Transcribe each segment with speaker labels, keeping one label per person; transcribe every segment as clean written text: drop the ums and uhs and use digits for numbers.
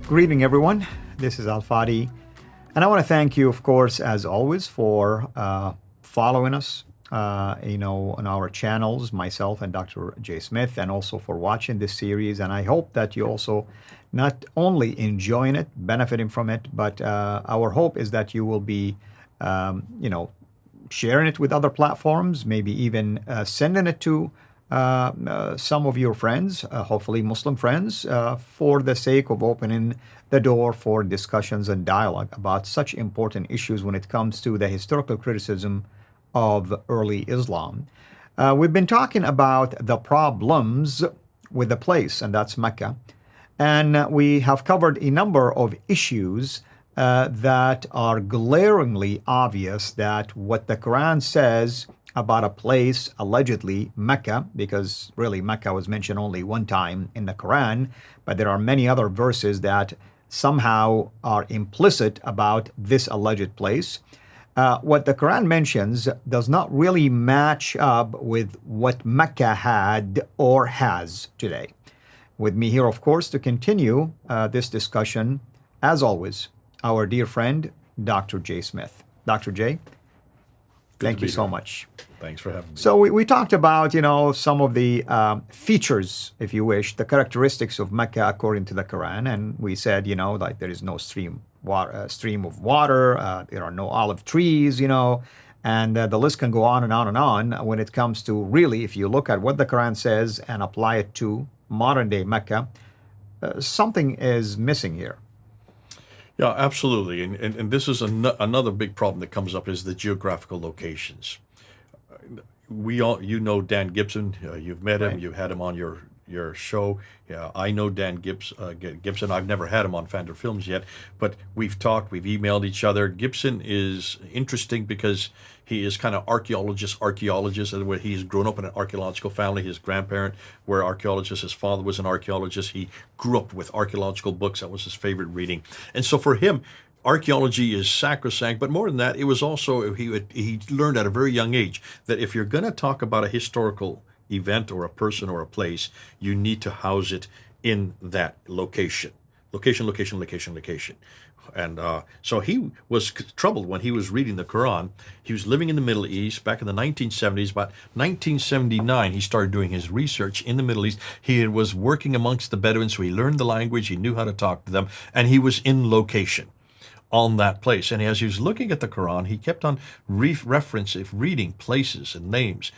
Speaker 1: Greeting, everyone. This is Al Fadi, and I want to thank you, of course, as always, for following us, on our channels, myself and Dr. J. Smith, and also for watching this series. And I hope that you also not only enjoying it, benefiting from it, but our hope is that you will be, sharing it with other platforms, maybe even sending it to some of your friends, hopefully Muslim friends, for the sake of opening the door for discussions and dialogue about such important issues when it comes to the historical criticism of early Islam. We've been talking about the problems with the place, and that's Mecca. And we have covered a number of issues that are glaringly obvious that what the Quran says about a place, allegedly Mecca, because really Mecca was mentioned only one time in the Quran, but there are many other verses that somehow are implicit about this alleged place. What the Quran mentions does not really match up with what Mecca had or has today. With me here, of course, to continue this discussion, as always, our dear friend, Dr. J. Smith. Dr. J., thank you so much.
Speaker 2: Thanks for having me.
Speaker 1: So we talked about, some of the features, if you wish, the characteristics of Mecca according to the Quran. And we said, like there is no stream of water, there are no olive trees, and the list can go on and on and on when it comes to really, if you look at what the Quran says and apply it to modern day Mecca, something is missing here.
Speaker 2: Yeah, absolutely. And this is another big problem that comes up is the geographical locations. You know Dan Gibson. You've met him.
Speaker 1: Right.
Speaker 2: You've had him on your show. Yeah, I know Dan Gibson. I've never had him on Fandor Films yet, but we've talked. We've emailed each other. Gibson is interesting because he is kind of archaeologist, and where he's grown up in an archaeological family. His grandparent were archaeologists. His father was an archaeologist. He grew up with archaeological books. That was his favorite reading. And so for him, archaeology is sacrosanct, but more than that, it was also, he learned at a very young age that if you're going to talk about a historical event or a person or a place, you need to house it in that location. Location. And so he was troubled when he was reading the Quran. He was living in the Middle East back in the 1970s. About 1979, he started doing his research in the Middle East. He was working amongst the Bedouins, so he learned the language, he knew how to talk to them, and he was in location on that place. And as he was looking at the Quran, he kept on reading places and names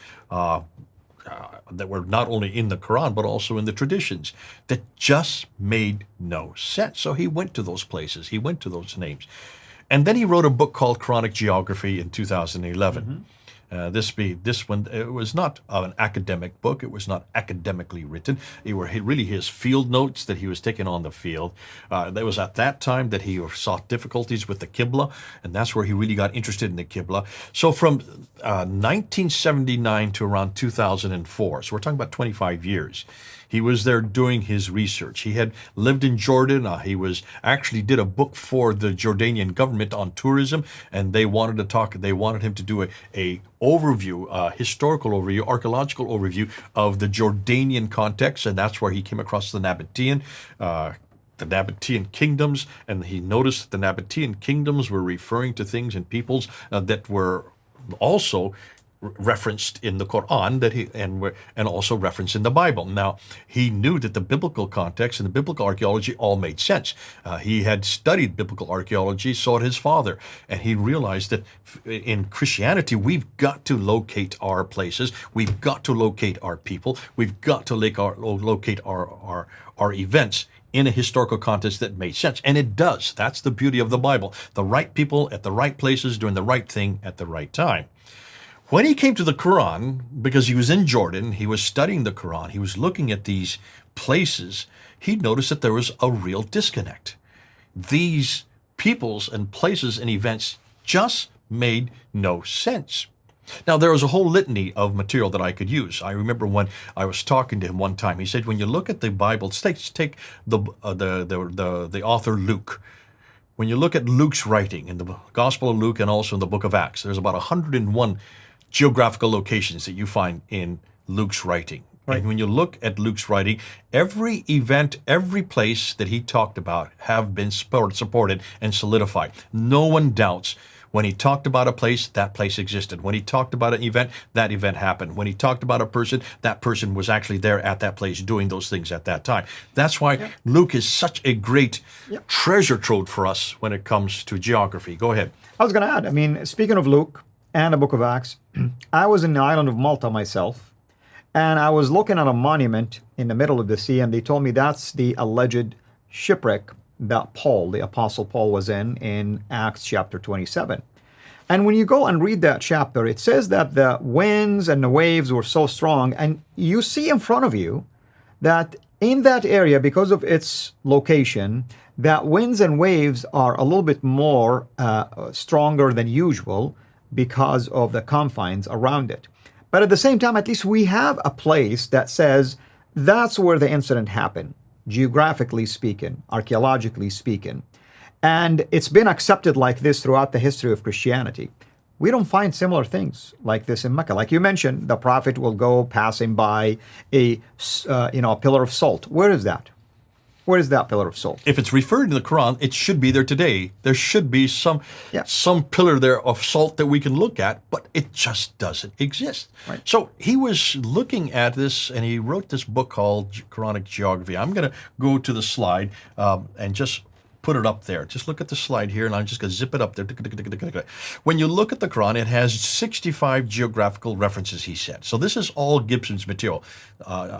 Speaker 2: that were not only in the Quran, but also in the traditions that just made no sense. So he went to those places, he went to those names. And then he wrote a book called Quranic Geography in 2011. Mm-hmm. This one, it was not an academic book. It was not academically written. It were really his field notes that he was taking on the field. That was at that time that he saw difficulties with the Qibla, and that's where he really got interested in the Qibla. So from 1979 to around 2004, so we're talking about 25 years, he was there doing his research. He had lived in Jordan. He actually did a book for the Jordanian government on tourism, and they wanted him to do a overview, historical overview, archaeological overview of the Jordanian context, and that's where he came across the Nabatean kingdoms, and he noticed that the Nabatean kingdoms were referring to things and peoples that were also referenced in the Quran and also referenced in the Bible. Now, he knew that the biblical context and the biblical archaeology all made sense. He had studied biblical archaeology, so had his father, and he realized that in Christianity, we've got to locate our places, we've got to locate our people, we've got to locate our events in a historical context that made sense. And it does. That's the beauty of the Bible. The right people at the right places doing the right thing at the right time. When he came to the Quran, because he was in Jordan, he was studying the Quran, he was looking at these places, he noticed that there was a real disconnect. These peoples and places and events just made no sense. Now, there was a whole litany of material that I could use. I remember when I was talking to him one time, he said, when you look at the Bible, take the author Luke. When you look at Luke's writing in the Gospel of Luke and also in the book of Acts, there's about 101 geographical locations that you find in Luke's writing.
Speaker 1: Right.
Speaker 2: And when you look at Luke's writing, every event, every place that he talked about have been supported and solidified. No one doubts. When he talked about a place, that place existed. When he talked about an event, that event happened. When he talked about a person, that person was actually there at that place doing those things at that time. That's why Luke is such a great treasure trove for us when it comes to geography. Go ahead.
Speaker 1: I was going to add, I mean, speaking of Luke and the book of Acts, I was in the island of Malta myself, and I was looking at a monument in the middle of the sea, and they told me that's the alleged shipwreck that Paul, the Apostle Paul, was in Acts chapter 27. And when you go and read that chapter, it says that the winds and the waves were so strong, and you see in front of you that in that area, because of its location, that winds and waves are a little bit more stronger than usual because of the confines around it. But at the same time, at least we have a place that says that's where the incident happened, geographically speaking, archaeologically speaking. And it's been accepted like this throughout the history of Christianity. We don't find similar things like this in Mecca. Like you mentioned, the prophet will go passing by a pillar of salt. Where is that? Where is that pillar of salt?
Speaker 2: If it's referred in the Quran, it should be there today. There should be some pillar there of salt that we can look at, but it just doesn't exist.
Speaker 1: Right.
Speaker 2: So he was looking at this, and he wrote this book called Quranic Geography. I'm going to go to the slide and just put it up there. Just look at the slide here, and I'm just going to zip it up there. When you look at the Quran, it has 65 geographical references, he said. So this is all Gibson's material.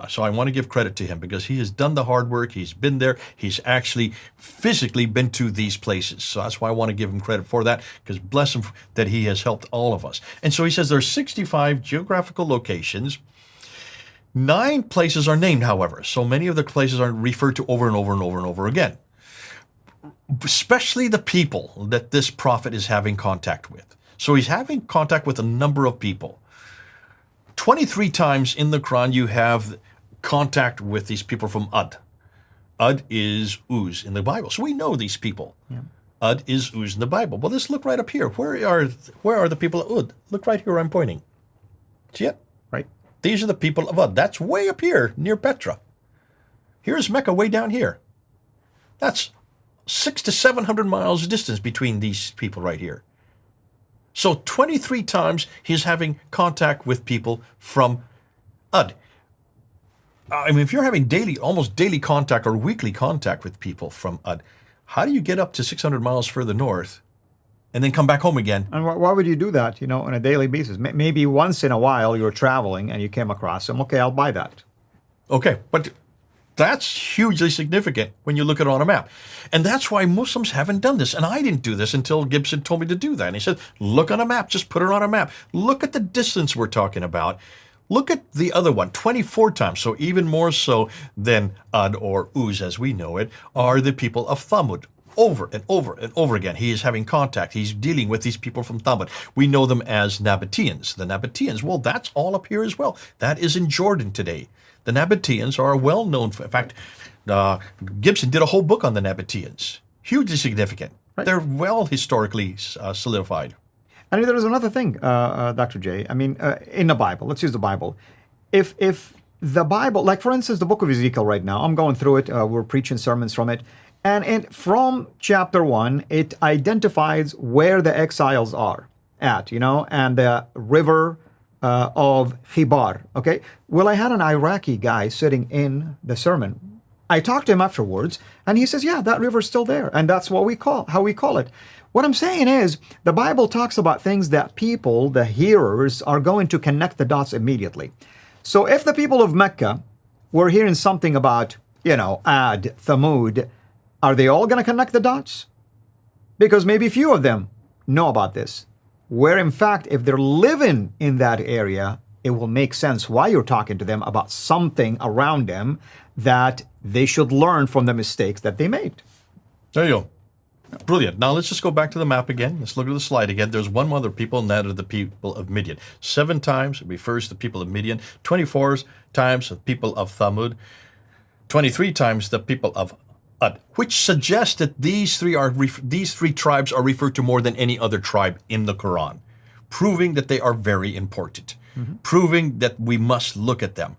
Speaker 2: So I want to give credit to him because he has done the hard work. He's been there. He's actually physically been to these places. So that's why I want to give him credit for that, because bless him that he has helped all of us. And so he says there are 65 geographical locations. 9 places are named, however. So many of the places are referred to over and over and over and over again. Especially the people that this prophet is having contact with. So he's having contact with a number of people. 23 times in the Quran you have contact with these people from Ud. Ud is Uz in the Bible. So we know these people. Yeah. Ud is Uz in the Bible. Well, let's look right up here. Where are the people of Ud? Look right here where I'm pointing. See it?
Speaker 1: Right.
Speaker 2: These are the people of Ud. That's way up here near Petra. Here's Mecca way down here. That's 600 to 700 miles distance between these people right here. So 23 times he's having contact with people from Ud. I mean, if you're having almost daily contact or weekly contact with people from Ud, how do you get up to 600 miles further north and then come back home again?
Speaker 1: And why would you do that, on a daily basis? Maybe once in a while you're traveling and you came across them. Okay, I'll buy that.
Speaker 2: Okay, but that's hugely significant when you look at it on a map. And that's why Muslims haven't done this. And I didn't do this until Gibson told me to do that. And he said, look on a map, just put it on a map. Look at the distance we're talking about. Look at the other one, 24 times. So even more so than Ud or Uz as we know it, are the people of Thamud. Over and over and over again. He is having contact. He's dealing with these people from Thamud. We know them as Nabateans. The Nabateans, well, that's all up here as well. That is in Jordan today. The Nabateans are well known. In fact, Gibson did a whole book on the Nabateans. Hugely significant. Right. They're well historically solidified.
Speaker 1: And there is another thing, Dr. J. I mean, in the Bible, let's use the Bible. If the Bible, like for instance, the book of Ezekiel right now, I'm going through it. We're preaching sermons from it. And from chapter 1, it identifies where the exiles are at, and the river of Khibar, okay? Well, I had an Iraqi guy sitting in the sermon. I talked to him afterwards, and he says, yeah, that river's still there, and that's how we call it. What I'm saying is, the Bible talks about things that people, the hearers, are going to connect the dots immediately. So if the people of Mecca were hearing something about, Ad, Thamud, are they all going to connect the dots? Because maybe few of them know about this. Where in fact, if they're living in that area, it will make sense why you're talking to them about something around them that they should learn from the mistakes that they made.
Speaker 2: There you go. Brilliant. Now let's just go back to the map again. Let's look at the slide again. There's one other people, and that are the people of Midian. 7 times it refers to the people of Midian. 24 times the people of Thamud. 23 times the people of Ud, which suggests that these three tribes are referred to more than any other tribe in the Quran, proving that they are very important, proving that we must look at them.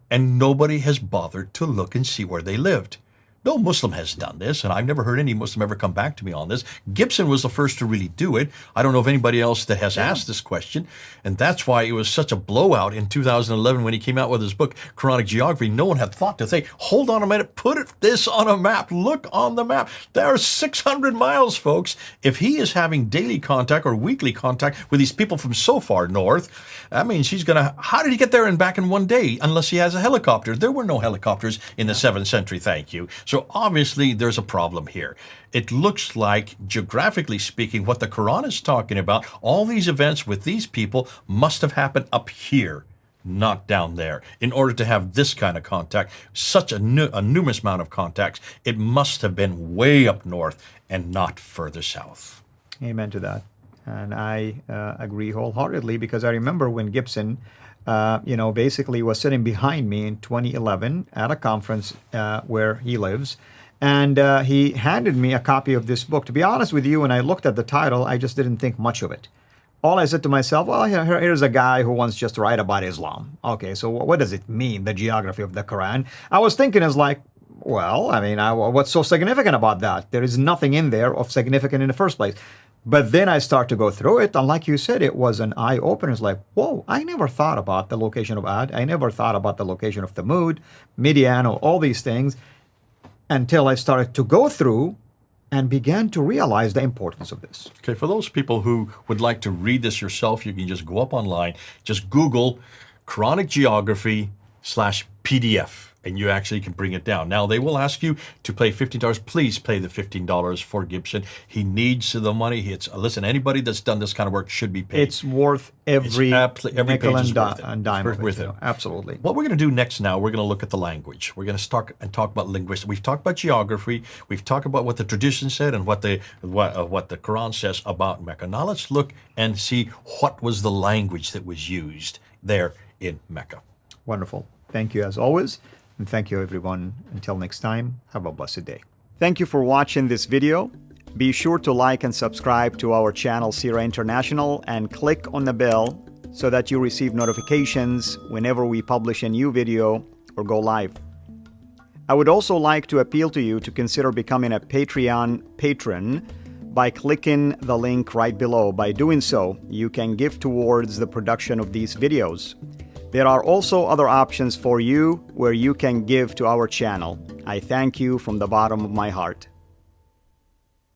Speaker 2: and nobody has bothered to look and see where they lived. No Muslim has done this, and I've never heard any Muslim ever come back to me on this. Gibson was the first to really do it. I don't know of anybody else that has asked this question, and that's why it was such a blowout in 2011 when he came out with his book, Quranic Geography. No one had thought to say, hold on a minute, put this on a map, look on the map. There are 600 miles, folks. If he is having daily contact or weekly contact with these people from so far north, that means he's going to, how did he get there and back in one day unless he has a helicopter? There were no helicopters in the 7th century, thank you. So obviously there's a problem here. It looks like, geographically speaking, what the Quran is talking about, all these events with these people must have happened up here, not down there. In order to have this kind of contact, such a numerous amount of contacts, it must have been way up north and not further south.
Speaker 1: Amen to that. And I agree wholeheartedly, because I remember when Gibson, basically was sitting behind me in 2011 at a conference where he lives. And he handed me a copy of this book. To be honest with you, when I looked at the title, I just didn't think much of it. All I said to myself, well, here's a guy who wants just to write about Islam. Okay, so what does it mean, the geography of the Quran? I was thinking is like, well, I mean, what's so significant about that? There is nothing in there of significant in the first place. But then I start to go through it, and like you said, it was an eye-opener. It's like, whoa, I never thought about the location of Ad. I never thought about the location of Thamud, Midian, or all these things, until I started to go through and began to realize the importance of this.
Speaker 2: Okay, for those people who would like to read this yourself, you can just go up online, just Google Quranic Geography /PDF, and you actually can bring it down. Now, they will ask you to pay $15. Please pay the $15 for Gibson. He needs the money. Listen, anybody that's done this kind of work should be paid.
Speaker 1: It's worth every nickel
Speaker 2: and
Speaker 1: dime of
Speaker 2: worth
Speaker 1: it.
Speaker 2: it.
Speaker 1: Absolutely.
Speaker 2: What we're going to do next now, we're going to look at the language. We're going to start and talk about linguistics. We've talked about geography. We've talked about what the tradition said and what the Quran says about Mecca. Now let's look and see what was the language that was used there in Mecca.
Speaker 1: Wonderful. Thank you as always. And thank you, everyone. Until next time, have a blessed day. Thank you for watching this video. Be sure to like and subscribe to our channel, Sira International, and click on the bell so that you receive notifications whenever we publish a new video or go live. I would also like to appeal to you to consider becoming a Patreon patron by clicking the link right below. By doing so, you can give towards the production of these videos. There are also other options for you where you can give to our channel. I thank you from the bottom of my heart.